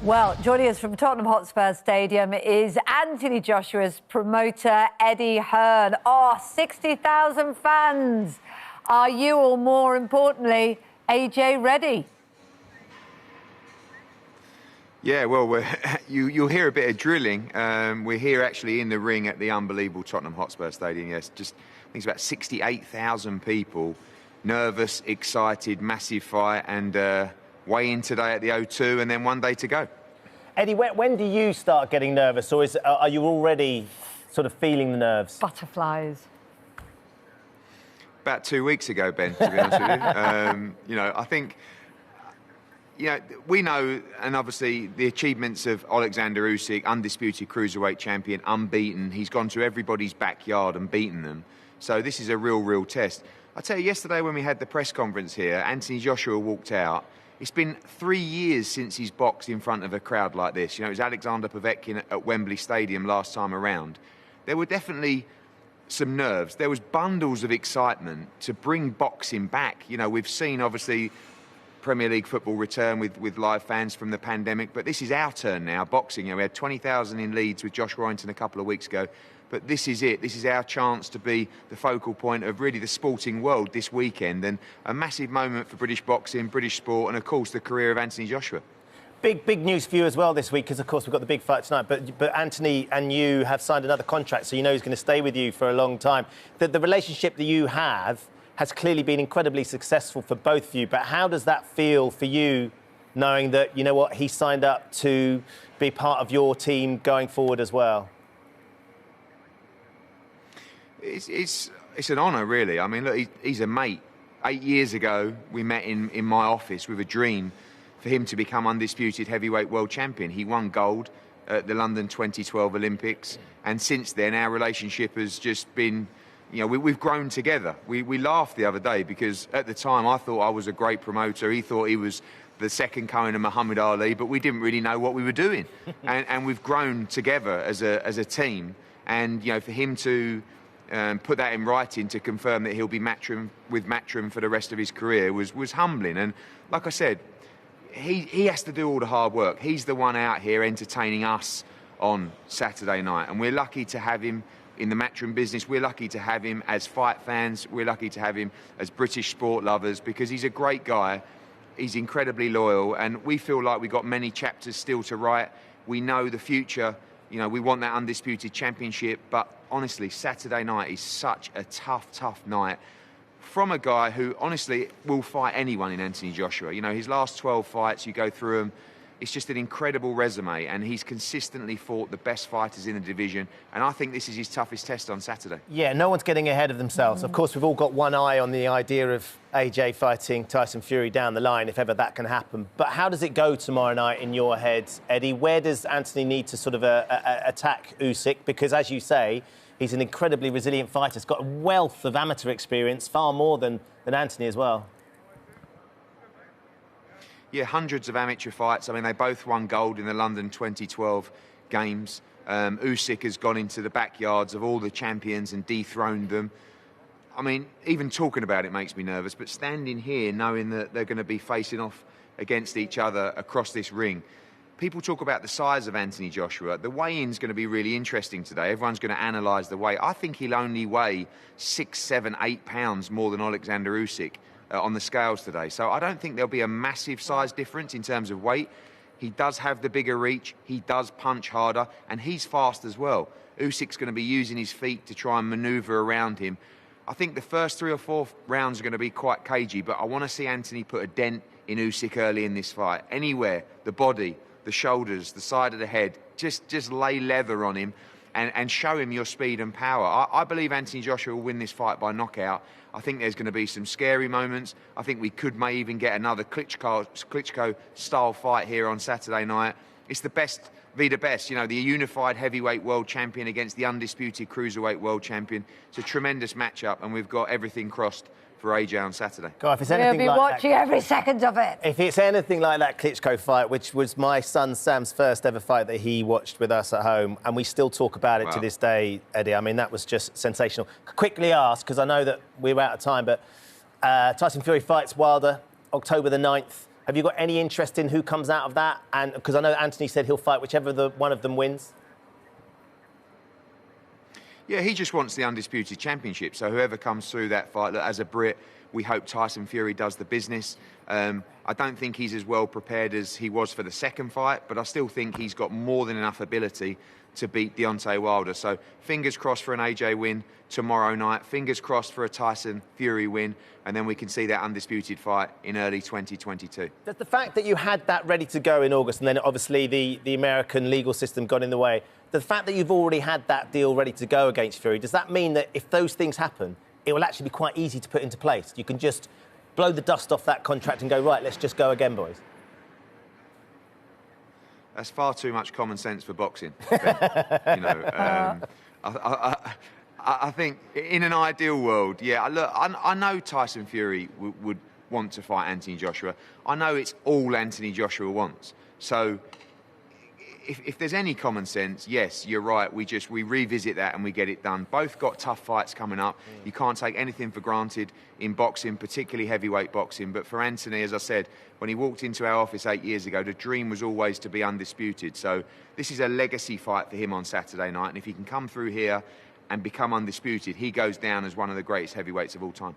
Well, joining us from Tottenham Hotspur Stadium is Anthony Joshua's promoter, Eddie Hearn. Oh, 60,000 fans. Are you, or more importantly, AJ, ready? Yeah, well, you'll hear a bit of drilling. We're here actually in the ring at the unbelievable Tottenham Hotspur Stadium. Yes, I think it's about 68,000 people. Nervous, excited, massive fight, and weigh in today at the O2 and then one day to go. Eddie, when do you start getting nervous, or are you already sort of feeling the nerves? Butterflies. About 2 weeks ago, Ben, to be honest with you. I think, we know, and obviously the achievements of Olexander Usyk, undisputed cruiserweight champion, unbeaten. He's gone to everybody's backyard and beaten them. So this is a real test. I tell you, yesterday when we had the press conference here, Anthony Joshua walked out. It's been 3 years since he's boxed in front of a crowd like this. It was Alexander Povetkin at Wembley Stadium last time around. There were definitely some nerves. There was bundles of excitement to bring boxing back. We've seen, obviously, Premier League football return with live fans from the pandemic, but this is our turn now, boxing. We had 20,000 in Leeds with Josh Warrington a couple of weeks ago. But this is it. This is our chance to be the focal point of really the sporting world this weekend, and a massive moment for British boxing, British sport, and of course the career of Anthony Joshua. Big news for you as well this week, because of course we've got the big fight tonight. But Anthony and you have signed another contract, so you know he's going to stay with you for a long time. The relationship that you have has clearly been incredibly successful for both of you. But how does that feel for you, knowing that he signed up to be part of your team going forward as well? It's an honour, really. I mean, look, he's a mate. 8 years ago, we met in my office with a dream for him to become undisputed heavyweight world champion. He won gold at the London 2012 Olympics, and since then, our relationship has just been, we've grown together. We laughed the other day because at the time, I thought I was a great promoter. He thought he was the second coming of Muhammad Ali, but we didn't really know what we were doing. and we've grown together as a team. And, for him to put that in writing to confirm that he'll be with Matchroom for the rest of his career was humbling. And like I said, he has to do all the hard work. He's the one out here entertaining us on Saturday night, and we're lucky to have him in the Matchroom business. We're lucky to have him as fight fans. We're lucky to have him as British sport lovers, because he's a great guy. He's incredibly loyal, and we feel like we've got many chapters still to write. We know the future. We want that undisputed championship, but honestly, Saturday night is such a tough night from a guy who, honestly, will fight anyone in Anthony Joshua. His last 12 fights, you go through them, it's just an incredible resume, and he's consistently fought the best fighters in the division, and I think this is his toughest test on Saturday. Yeah, no one's getting ahead of themselves. Of course, we've all got one eye on the idea of AJ fighting Tyson Fury down the line, if ever that can happen. But how does it go tomorrow night in your head, Eddie? Where does Anthony need to sort of attack Usyk? Because, as you say, he's an incredibly resilient fighter. He's got a wealth of amateur experience, far more than Anthony as well. Yeah, hundreds of amateur fights. I mean, they both won gold in the London 2012 Games. Usyk has gone into the backyards of all the champions and dethroned them. I mean, even talking about it makes me nervous, but standing here knowing that they're going to be facing off against each other across this ring. People talk about the size of Anthony Joshua. The weigh-in's going to be really interesting today. Everyone's going to analyse the weight. I think he'll only weigh 6, 7, 8 pounds more than Olexander Usyk on the scales today. So I don't think there'll be a massive size difference in terms of weight. He does have the bigger reach. He does punch harder, and he's fast as well. Usyk's going to be using his feet to try and manoeuvre around him. I think the first 3 or 4 rounds are going to be quite cagey, but I want to see Anthony put a dent in Usyk early in this fight. Anywhere, the body, the shoulders, the side of the head, just lay leather on him and show him your speed and power. I believe Anthony Joshua will win this fight by knockout. I think there's going to be some scary moments. I think we may even get another Klitschko-style fight here on Saturday night. It's the best v the best, the unified heavyweight world champion against the undisputed cruiserweight world champion. It's a tremendous matchup, and we've got everything crossed for AJ on Saturday. God, if it's anything we'll be watching every second of it. If it's anything like that Klitschko fight, which was my son Sam's first ever fight that he watched with us at home, and we still talk about it to this day, Eddie. I mean, that was just sensational. Quickly ask, because I know that we're out of time, but Tyson Fury fights Wilder October the 9th. Have you got any interest in who comes out of that? And because I know Anthony said he'll fight whichever one of them wins. Yeah, he just wants the undisputed championship. So whoever comes through that fight, look, as a Brit, we hope Tyson Fury does the business. I don't think he's as well prepared as he was for the second fight, but I still think he's got more than enough ability to beat Deontay Wilder. So fingers crossed for an AJ win tomorrow night. Fingers crossed for a Tyson Fury win. And then we can see that undisputed fight in early 2022. Does the fact that you had that ready to go in August and then obviously the American legal system got in the way, the fact that you've already had that deal ready to go against Fury, does that mean that if those things happen, it will actually be quite easy to put into place? You can just blow the dust off that contract and go, right, let's just go again, boys? That's far too much common sense for boxing. You know, I think in an ideal world, yeah, look, I know Tyson Fury would want to fight Anthony Joshua. I know it's all Anthony Joshua wants. So if there's any common sense, yes, you're right. We revisit that and we get it done. Both got tough fights coming up. You can't take anything for granted in boxing, particularly heavyweight boxing. But for Anthony, as I said, when he walked into our office 8 years ago, the dream was always to be undisputed. So this is a legacy fight for him on Saturday night. And if he can come through here and become undisputed, he goes down as one of the greatest heavyweights of all time.